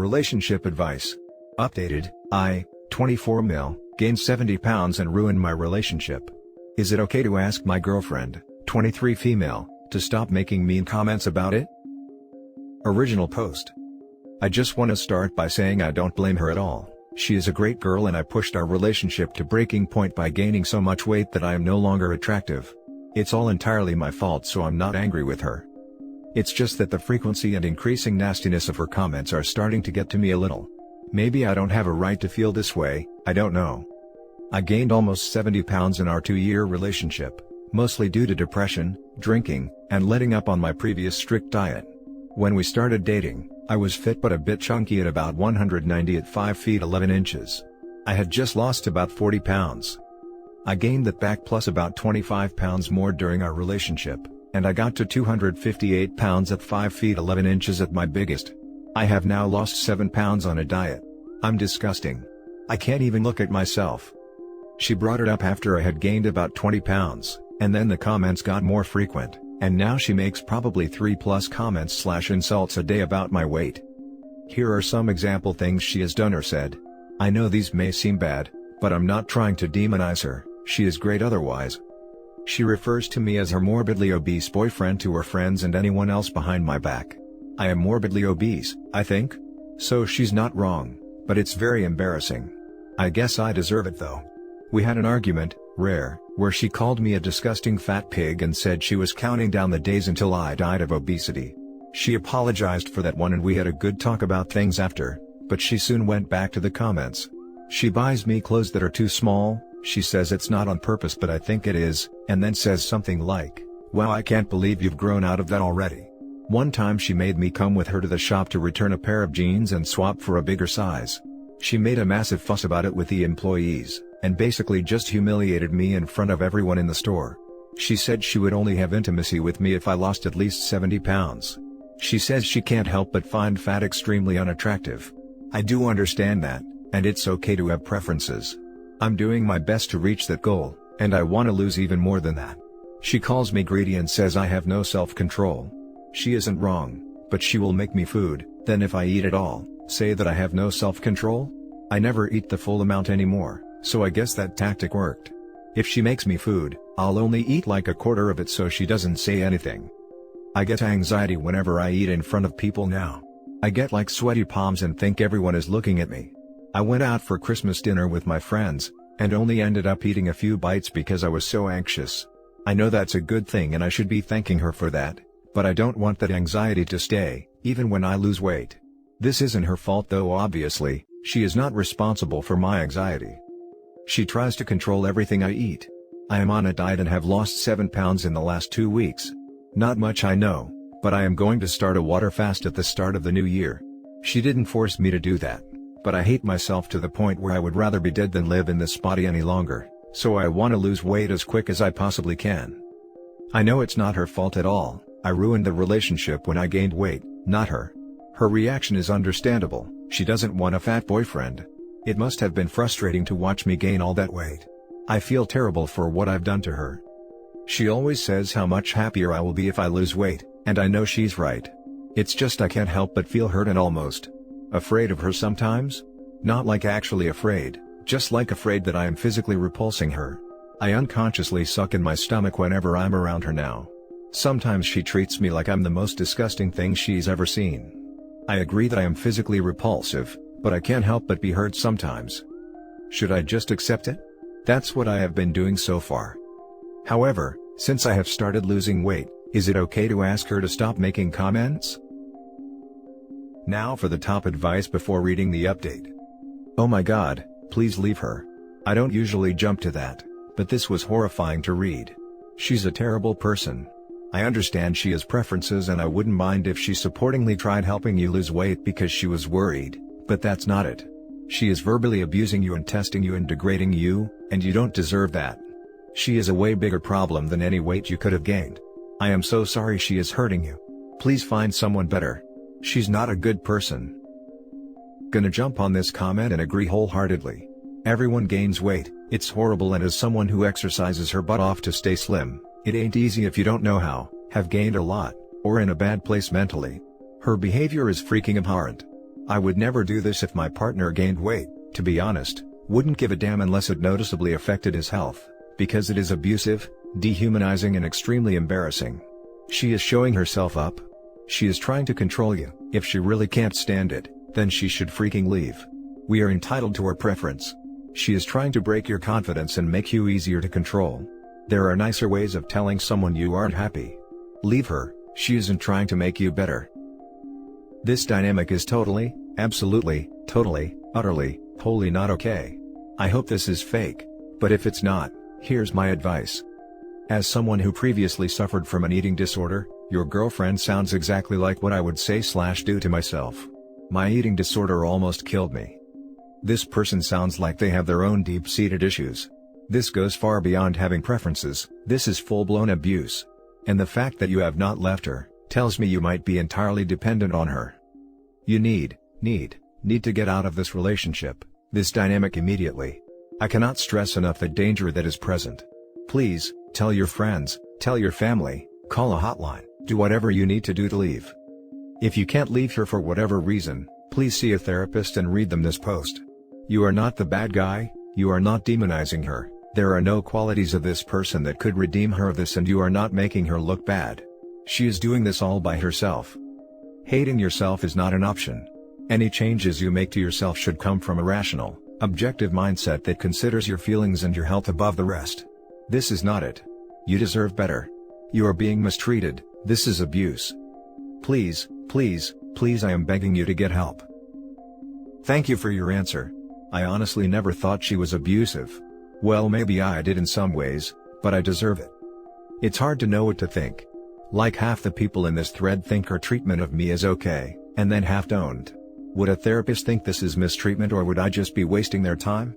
Relationship advice. Updated, I, 24 mil, gained 70 pounds and ruined my relationship. Is it okay to ask my girlfriend, 23 female, to stop making mean comments about it? Original post. I just want to start by saying I don't blame her at all. She is a great girl and I pushed our relationship to breaking point by gaining so much weight that I am no longer attractive. It's all entirely my fault, so I'm not angry with her. It's just that the frequency and increasing nastiness of her comments are starting to get to me a little. Maybe I don't have a right to feel this way, I don't know. I gained almost 70 pounds in our 2-year relationship, mostly due to depression, drinking, and letting up on my previous strict diet. When we started dating, I was fit but a bit chunky at about 190 at 5 feet 11 inches. I had just lost about 40 pounds. I gained that back plus about 25 pounds more during our relationship, and I got to 258 pounds at 5 feet 11 inches at my biggest. I have now lost 7 pounds on a diet. I'm disgusting. I can't even look at myself. She brought it up after I had gained about 20 pounds, and then the comments got more frequent, and now she makes probably 3+ comments/insults a day about my weight. Here are some example things she has done or said. I know these may seem bad, but I'm not trying to demonize her, she is great otherwise. She refers to me as her morbidly obese boyfriend to her friends and anyone else behind my back. I am morbidly obese, I think? So she's not wrong, but it's very embarrassing. I guess I deserve it though. We had an argument, rare, where she called me a disgusting fat pig and said she was counting down the days until I died of obesity. She apologized for that one and we had a good talk about things after, but she soon went back to the comments. She buys me clothes that are too small, she says it's not on purpose but I think it is, and then says something like, "Wow, I can't believe you've grown out of that already." One time she made me come with her to the shop to return a pair of jeans and swap for a bigger size. She made a massive fuss about it with the employees, and basically just humiliated me in front of everyone in the store. She said she would only have intimacy with me if I lost at least 70 pounds. She says she can't help but find fat extremely unattractive. I do understand that, and it's okay to have preferences. I'm doing my best to reach that goal, and I want to lose even more than that. She calls me greedy and says I have no self-control. She isn't wrong, but she will make me food, then if I eat it all, say that I have no self-control? I never eat the full amount anymore, so I guess that tactic worked. If she makes me food, I'll only eat like a quarter of it so she doesn't say anything. I get anxiety whenever I eat in front of people now. I get like sweaty palms and think everyone is looking at me. I went out for Christmas dinner with my friends, and only ended up eating a few bites because I was so anxious. I know that's a good thing and I should be thanking her for that, but I don't want that anxiety to stay, even when I lose weight. This isn't her fault though obviously, she is not responsible for my anxiety. She tries to control everything I eat. I am on a diet and have lost 7 pounds in the last 2 weeks. Not much I know, but I am going to start a water fast at the start of the new year. She didn't force me to do that, but I hate myself to the point where I would rather be dead than live in this body any longer, so I want to lose weight as quick as I possibly can. I know it's not her fault at all, I ruined the relationship when I gained weight, not her. Her reaction is understandable, she doesn't want a fat boyfriend. It must have been frustrating to watch me gain all that weight. I feel terrible for what I've done to her. She always says how much happier I will be if I lose weight, and I know she's right. It's just I can't help but feel hurt and almost afraid of her sometimes? Not like actually afraid, just like afraid that I am physically repulsing her. I unconsciously suck in my stomach whenever I'm around her now. Sometimes she treats me like I'm the most disgusting thing she's ever seen. I agree that I am physically repulsive, but I can't help but be hurt sometimes. Should I just accept it? That's what I have been doing so far. However, since I have started losing weight, is it okay to ask her to stop making comments? Now for the top advice before reading the update. Oh my god, please leave her. I don't usually jump to that, but this was horrifying to read. She's a terrible person. I understand she has preferences and I wouldn't mind if she supportingly tried helping you lose weight because she was worried, but that's not it. She is verbally abusing you and testing you and degrading you, and you don't deserve that. She is a way bigger problem than any weight you could have gained. I am so sorry she is hurting you. Please find someone better. She's not a good person. Gonna jump on this comment and agree wholeheartedly. Everyone gains weight, it's horrible, and as someone who exercises her butt off to stay slim, it ain't easy if you don't know how, have gained a lot, or in a bad place mentally. Her behavior is freaking abhorrent. I would never do this if my partner gained weight, to be honest, wouldn't give a damn unless it noticeably affected his health, because it is abusive, dehumanizing and extremely embarrassing. She is showing herself up. She is trying to control you. If she really can't stand it, then she should freaking leave. We are entitled to our preference. She is trying to break your confidence and make you easier to control. There are nicer ways of telling someone you aren't happy. Leave her, she isn't trying to make you better. This dynamic is totally, absolutely, totally, utterly, wholly not okay. I hope this is fake, but if it's not, here's my advice. As someone who previously suffered from an eating disorder, your girlfriend sounds exactly like what I would say/do to myself. My eating disorder almost killed me. This person sounds like they have their own deep-seated issues. This goes far beyond having preferences, this is full-blown abuse. And the fact that you have not left her, tells me you might be entirely dependent on her. You need to get out of this relationship, this dynamic immediately. I cannot stress enough the danger that is present. Please, tell your friends, tell your family, call a hotline, do whatever you need to do to leave. If you can't leave her for whatever reason, please see a therapist and read them this post. You are not the bad guy, you are not demonizing her, there are no qualities of this person that could redeem her of this, and you are not making her look bad. She is doing this all by herself. Hating yourself is not an option. Any changes you make to yourself should come from a rational, objective mindset that considers your feelings and your health above the rest. This is not it. You deserve better. You are being mistreated, this is abuse. Please, please, please, I am begging you to get help. Thank you for your answer. I honestly never thought she was abusive. Well, maybe I did in some ways, but I deserve it. It's hard to know what to think. Like half the people in this thread think her treatment of me is okay, and then half don't. Would a therapist think this is mistreatment, or would I just be wasting their time?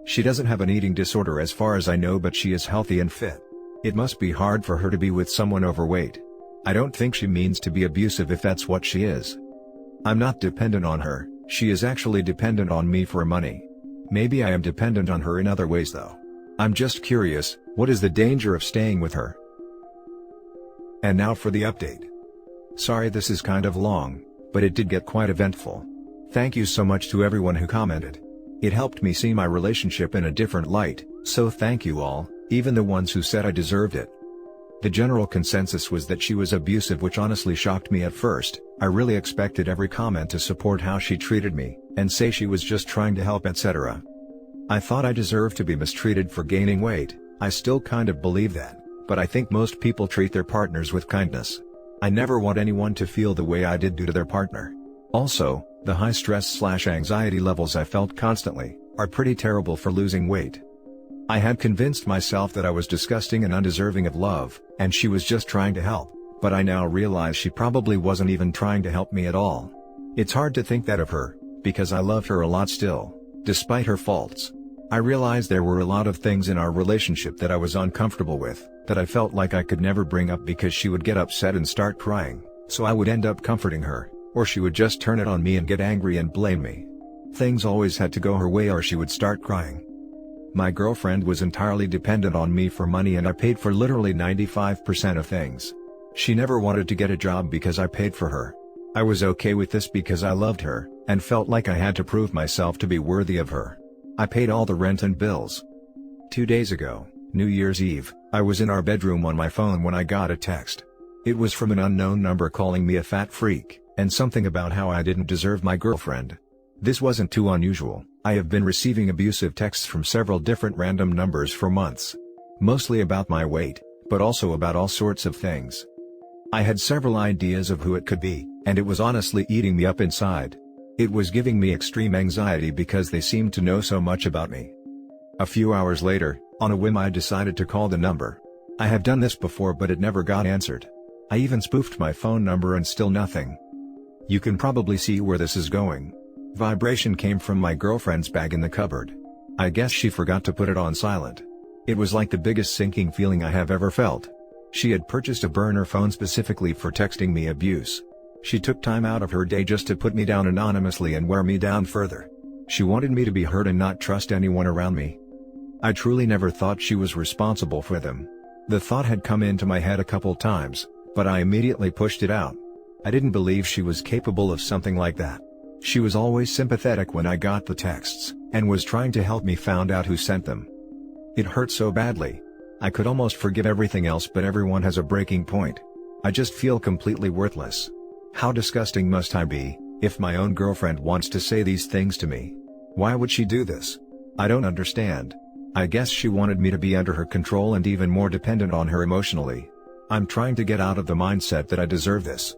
She doesn't have an eating disorder as far as I know, but she is healthy and fit. It must be hard for her to be with someone overweight. I don't think she means to be abusive if that's what she is. I'm not dependent on her, she is actually dependent on me for money. Maybe I am dependent on her in other ways though. I'm just curious, what is the danger of staying with her? And now for the update. Sorry this is kind of long, but it did get quite eventful. Thank you so much to everyone who commented. It helped me see my relationship in a different light, so thank you all, even the ones who said I deserved it. The general consensus was that she was abusive, which honestly shocked me at first. I really expected every comment to support how she treated me, and say she was just trying to help, etc. I thought I deserved to be mistreated for gaining weight. I still kind of believe that, but I think most people treat their partners with kindness. I never want anyone to feel the way I did due to their partner. Also, the high stress/anxiety levels I felt constantly are pretty terrible for losing weight. I had convinced myself that I was disgusting and undeserving of love, and she was just trying to help, but I now realize she probably wasn't even trying to help me at all. It's hard to think that of her, because I love her a lot still, despite her faults. I realized there were a lot of things in our relationship that I was uncomfortable with, that I felt like I could never bring up because she would get upset and start crying, so I would end up comforting her, or she would just turn it on me and get angry and blame me. Things always had to go her way or she would start crying. My girlfriend was entirely dependent on me for money, and I paid for literally 95% of things. She never wanted to get a job because I paid for her. I was okay with this because I loved her, and felt like I had to prove myself to be worthy of her. I paid all the rent and bills. 2 days ago, New Year's Eve, I was in our bedroom on my phone when I got a text. It was from an unknown number calling me a fat freak, and something about how I didn't deserve my girlfriend. This wasn't too unusual. I have been receiving abusive texts from several different random numbers for months. Mostly about my weight, but also about all sorts of things. I had several ideas of who it could be, and it was honestly eating me up inside. It was giving me extreme anxiety because they seemed to know so much about me. A few hours later, on a whim I decided to call the number. I have done this before but it never got answered. I even spoofed my phone number and still nothing. You can probably see where this is going. Vibration came from my girlfriend's bag in the cupboard. I guess she forgot to put it on silent. It was like the biggest sinking feeling I have ever felt. She had purchased a burner phone specifically for texting me abuse. She took time out of her day just to put me down anonymously and wear me down further. She wanted me to be hurt and not trust anyone around me. I truly never thought she was responsible for them. The thought had come into my head a couple times, but I immediately pushed it out. I didn't believe she was capable of something like that. She was always sympathetic when I got the texts, and was trying to help me found out who sent them. It hurt so badly. I could almost forgive everything else, but everyone has a breaking point. I just feel completely worthless. How disgusting must I be, if my own girlfriend wants to say these things to me? Why would she do this? I don't understand. I guess she wanted me to be under her control and even more dependent on her emotionally. I'm trying to get out of the mindset that I deserve this.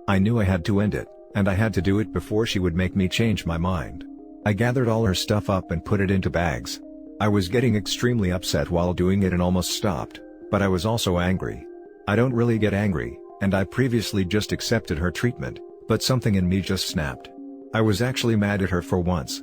I knew I had to end it, and I had to do it before she would make me change my mind. I gathered all her stuff up and put it into bags. I was getting extremely upset while doing it and almost stopped, but I was also angry. I don't really get angry, and I previously just accepted her treatment, but something in me just snapped. I was actually mad at her for once.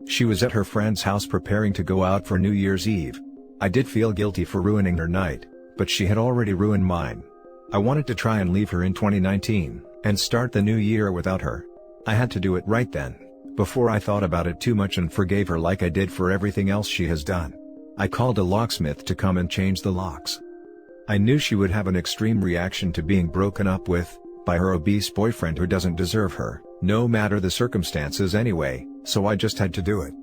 She was at her friend's house preparing to go out for New Year's Eve. I did feel guilty for ruining her night, but she had already ruined mine. I wanted to try and leave her in 2019, and start the new year without her. I had to do it right then, before I thought about it too much and forgave her like I did for everything else she has done. I called a locksmith to come and change the locks. I knew she would have an extreme reaction to being broken up with, by her obese boyfriend who doesn't deserve her, no matter the circumstances anyway, so I just had to do it.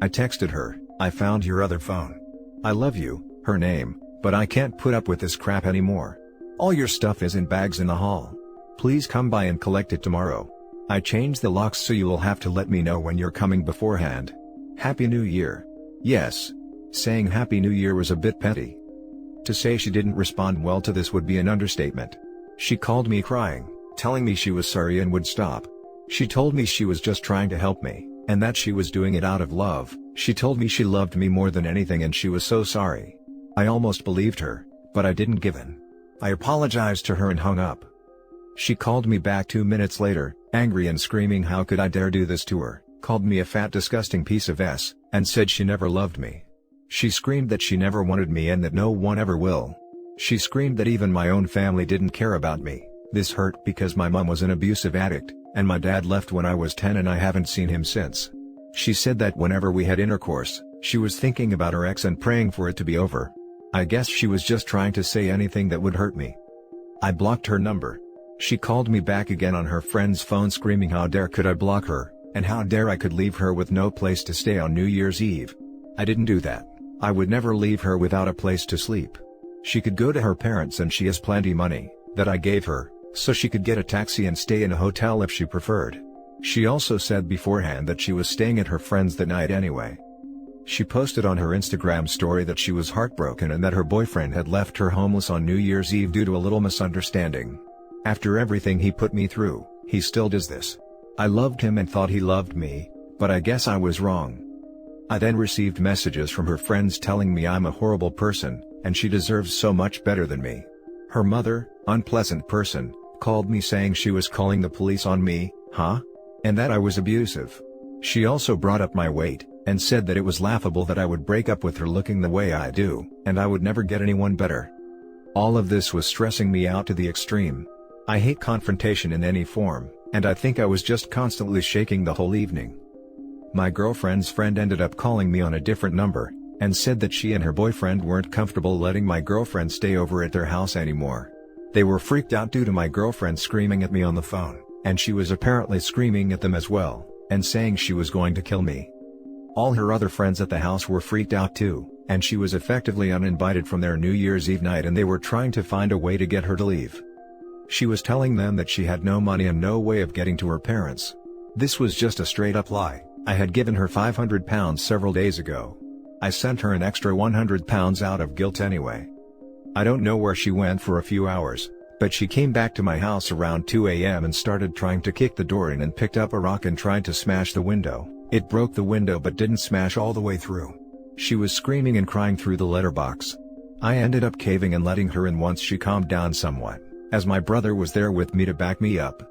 I texted her, "I found your other phone. I love you," her name, "but I can't put up with this crap anymore. All your stuff is in bags in the hall. Please come by and collect it tomorrow. I changed the locks so you will have to let me know when you're coming beforehand. Happy New Year." Yes. Saying Happy New Year was a bit petty. To say she didn't respond well to this would be an understatement. She called me crying, telling me she was sorry and would stop. She told me she was just trying to help me, and that she was doing it out of love. She told me she loved me more than anything and she was so sorry. I almost believed her, but I didn't give in. I apologized to her and hung up. She called me back 2 minutes later, angry and screaming how could I dare do this to her, called me a fat disgusting piece of S, and said she never loved me. She screamed that she never wanted me and that no one ever will. She screamed that even my own family didn't care about me. This hurt because my mom was an abusive addict, and my dad left when I was 10 and I haven't seen him since. She said that whenever we had intercourse, she was thinking about her ex and praying for it to be over. I guess she was just trying to say anything that would hurt me. I blocked her number. She called me back again on her friend's phone screaming how dare could I block her, and how dare I could leave her with no place to stay on New Year's Eve. I didn't do that. I would never leave her without a place to sleep. She could go to her parents and she has plenty money, that I gave her, so she could get a taxi and stay in a hotel if she preferred. She also said beforehand that she was staying at her friend's that night anyway. She posted on her Instagram story that she was heartbroken and that her boyfriend had left her homeless on New Year's Eve due to a little misunderstanding. After everything he put me through, he still does this. I loved him and thought he loved me, but I guess I was wrong. I then received messages from her friends telling me I'm a horrible person, and she deserves so much better than me. Her mother, unpleasant person, called me saying she was calling the police on me, and that I was abusive. She also brought up my weight, and said that it was laughable that I would break up with her looking the way I do, and I would never get anyone better. All of this was stressing me out to the extreme. I hate confrontation in any form, and I think I was just constantly shaking the whole evening. My girlfriend's friend ended up calling me on a different number, and said that she and her boyfriend weren't comfortable letting my girlfriend stay over at their house anymore. They were freaked out due to my girlfriend screaming at me on the phone, and she was apparently screaming at them as well, and saying she was going to kill me. All her other friends at the house were freaked out too, and she was effectively uninvited from their New Year's Eve night and they were trying to find a way to get her to leave. She was telling them that she had no money and no way of getting to her parents. This was just a straight up lie. I had given her £500 several days ago. I sent her an extra £100 out of guilt anyway. I don't know where she went for a few hours, but she came back to my house around 2 a.m. and started trying to kick the door in and picked up a rock and tried to smash the window. It broke the window but didn't smash all the way through. She was screaming and crying through the letterbox. I ended up caving and letting her in once she calmed down somewhat, as my brother was there with me to back me up.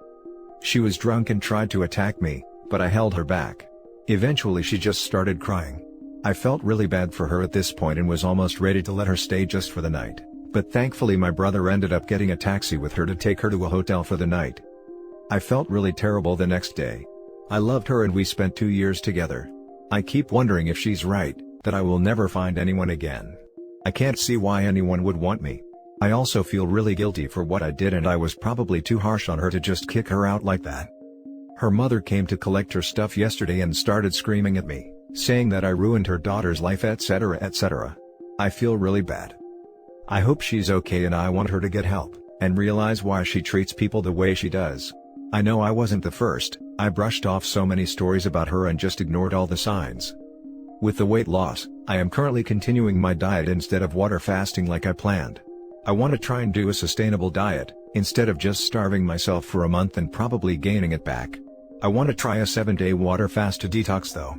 She was drunk and tried to attack me, but I held her back. Eventually she just started crying. I felt really bad for her at this point and was almost ready to let her stay just for the night, but thankfully my brother ended up getting a taxi with her to take her to a hotel for the night. I felt really terrible the next day. I loved her and we spent 2 years together. I keep wondering if she's right, that I will never find anyone again. I can't see why anyone would want me. I also feel really guilty for what I did and I was probably too harsh on her to just kick her out like that. Her mother came to collect her stuff yesterday and started screaming at me, saying that I ruined her daughter's life, etc., etc. I feel really bad. I hope she's okay, and I want her to get help and realize why she treats people the way she does. I know I wasn't the first. I brushed off so many stories about her and just ignored all the signs. With the weight loss, I am currently continuing my diet instead of water fasting like I planned. I want to try and do a sustainable diet, instead of just starving myself for a month and probably gaining it back. I want to try a 7-day water fast to detox though.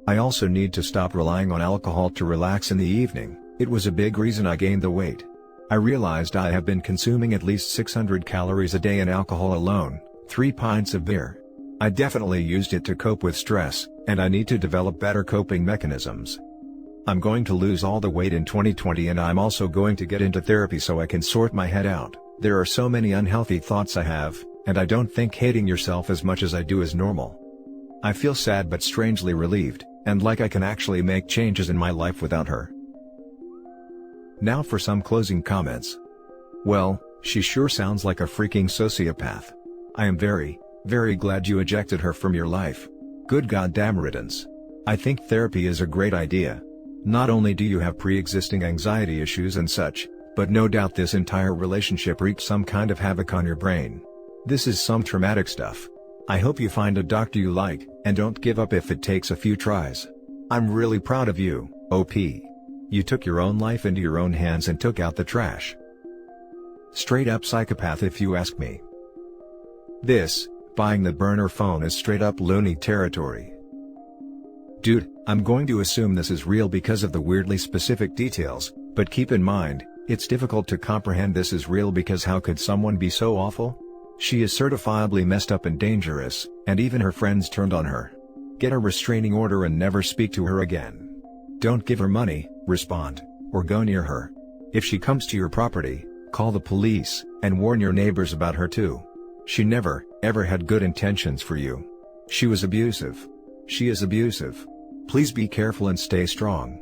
I also need to stop relying on alcohol to relax in the evening. It was a big reason I gained the weight. I realized I have been consuming at least 600 calories a day in alcohol alone, 3 pints of beer. I definitely used it to cope with stress, and I need to develop better coping mechanisms. I'm going to lose all the weight in 2020, and I'm also going to get into therapy so I can sort my head out. There are so many unhealthy thoughts I have, and I don't think hating yourself as much as I do is normal. I feel sad but strangely relieved, and like I can actually make changes in my life without her. Now for some closing comments. Well, she sure sounds like a freaking sociopath. I am very, very glad you ejected her from your life. Good goddamn riddance. I think therapy is a great idea. Not only do you have pre-existing anxiety issues and such, but no doubt this entire relationship wreaked some kind of havoc on your brain. This is some traumatic stuff. I hope you find a doctor you like, and don't give up if it takes a few tries. I'm really proud of you, OP. You took your own life into your own hands and took out the trash. Straight up psychopath if you ask me. This, buying the burner phone, is straight up loony territory. Dude, I'm going to assume this is real because of the weirdly specific details, but keep in mind, it's difficult to comprehend this is real because how could someone be so awful? She is certifiably messed up and dangerous, and even her friends turned on her. Get a restraining order and never speak to her again. Don't give her money, respond, or go near her. If she comes to your property, call the police, and warn your neighbors about her too. She never, ever had good intentions for you. She was abusive. She is abusive. Please be careful and stay strong.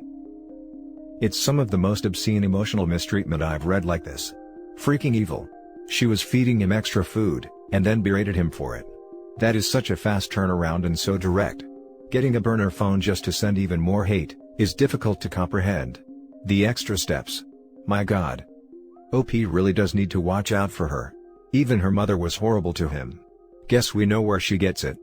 It's some of the most obscene emotional mistreatment I've read like this. Freaking evil. She was feeding him extra food, and then berated him for it. That is such a fast turnaround and so direct. Getting a burner phone just to send even more hate is difficult to comprehend. The extra steps. My God. OP really does need to watch out for her. Even her mother was horrible to him. Guess we know where she gets it.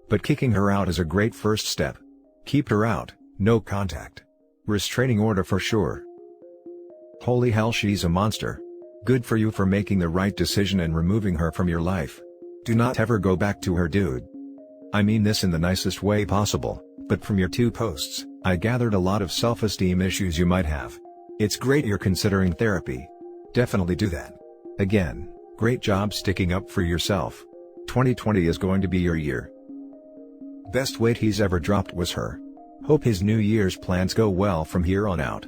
But kicking her out is a great first step. Keep her out, no contact. Restraining order for sure. Holy hell, she's a monster. Good for you for making the right decision and removing her from your life. Do not ever go back to her, dude. I mean this in the nicest way possible, but from your 2 posts, I gathered a lot of self-esteem issues you might have. It's great you're considering therapy. Definitely do that. Again, great job sticking up for yourself. 2020 is going to be your year. Best weight he's ever dropped was her. Hope his New Year's plans go well from here on out.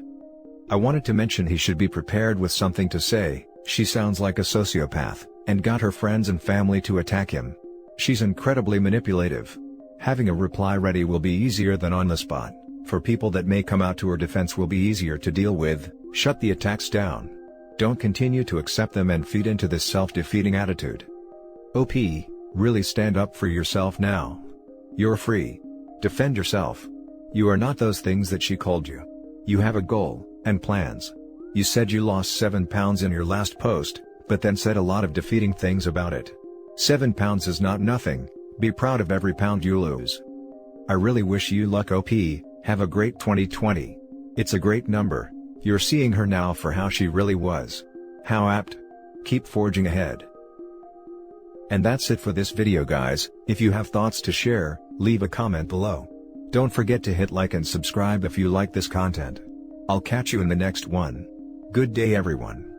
I wanted to mention he should be prepared with something to say. She sounds like a sociopath, and got her friends and family to attack him. She's incredibly manipulative. Having a reply ready will be easier than on the spot. For people that may come out to her defense will be easier to deal with. Shut the attacks down. Don't continue to accept them and feed into this self-defeating attitude. OP, really stand up for yourself now. You're free. Defend yourself. You are not those things that she called you. You have a goal, and plans. You said you lost 7 pounds in your last post, but then said a lot of defeating things about it. 7 pounds is not nothing. Be proud of every pound you lose. I really wish you luck, OP. Have a great 2020. It's a great number. You're seeing her now for how she really was. How apt. Keep forging ahead. And that's it for this video, guys. If you have thoughts to share, leave a comment below. Don't forget to hit like and subscribe if you like this content. I'll catch you in the next one. Good day, everyone.